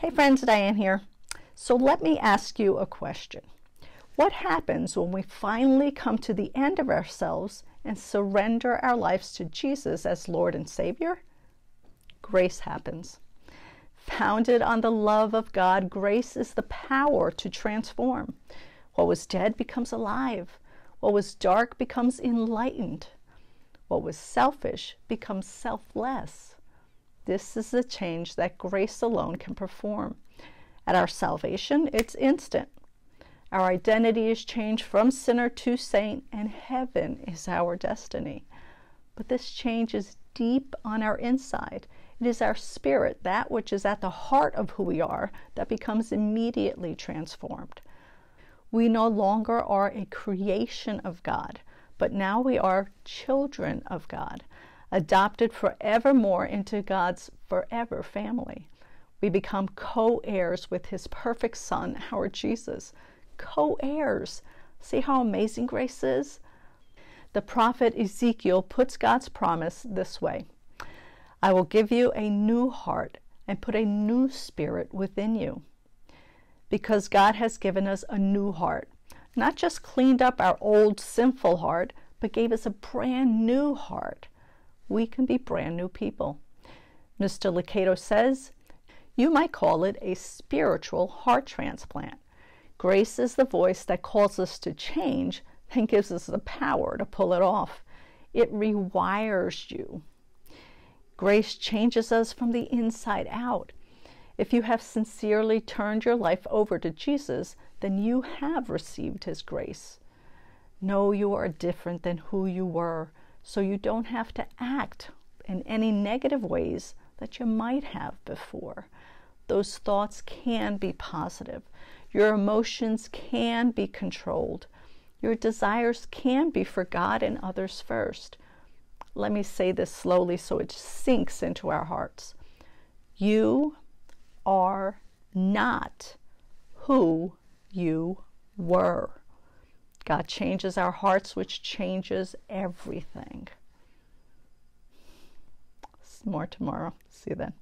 Hey friends, Diane here. So let me ask you a question. What happens when we finally come to the end of ourselves and surrender our lives to Jesus as Lord and Savior? Grace happens. Founded on the love of God, grace is the power to transform. What was dead becomes alive. What was dark becomes enlightened. What was selfish becomes selfless. This is the change that grace alone can perform. At our salvation, it's instant. Our identity is changed from sinner to saint, and heaven is our destiny. But this change is deep on our inside. It is our spirit, that which is at the heart of who we are, that becomes immediately transformed. We no longer are a creation of God, but now we are children of God, adopted forevermore into God's forever family. We become co-heirs with his perfect Son, our Jesus. Co-heirs. See how amazing grace is? The prophet Ezekiel puts God's promise this way: I will give you a new heart and put a new spirit within you. Because God has given us a new heart, not just cleaned up our old sinful heart, but gave us a brand new heart. We can be brand new people. Mr. Licato says, you might call it a spiritual heart transplant. Grace is the voice that calls us to change and gives us the power to pull it off. It rewires you. Grace changes us from the inside out. If you have sincerely turned your life over to Jesus, then you have received his grace. Know you are different than who you were, so you don't have to act in any negative ways that you might have before. Those thoughts can be positive. Your emotions can be controlled. Your desires can be for God and others first. Let me say this slowly so it sinks into our hearts. You are not who you were. God changes our hearts, which changes everything. More tomorrow. See you then.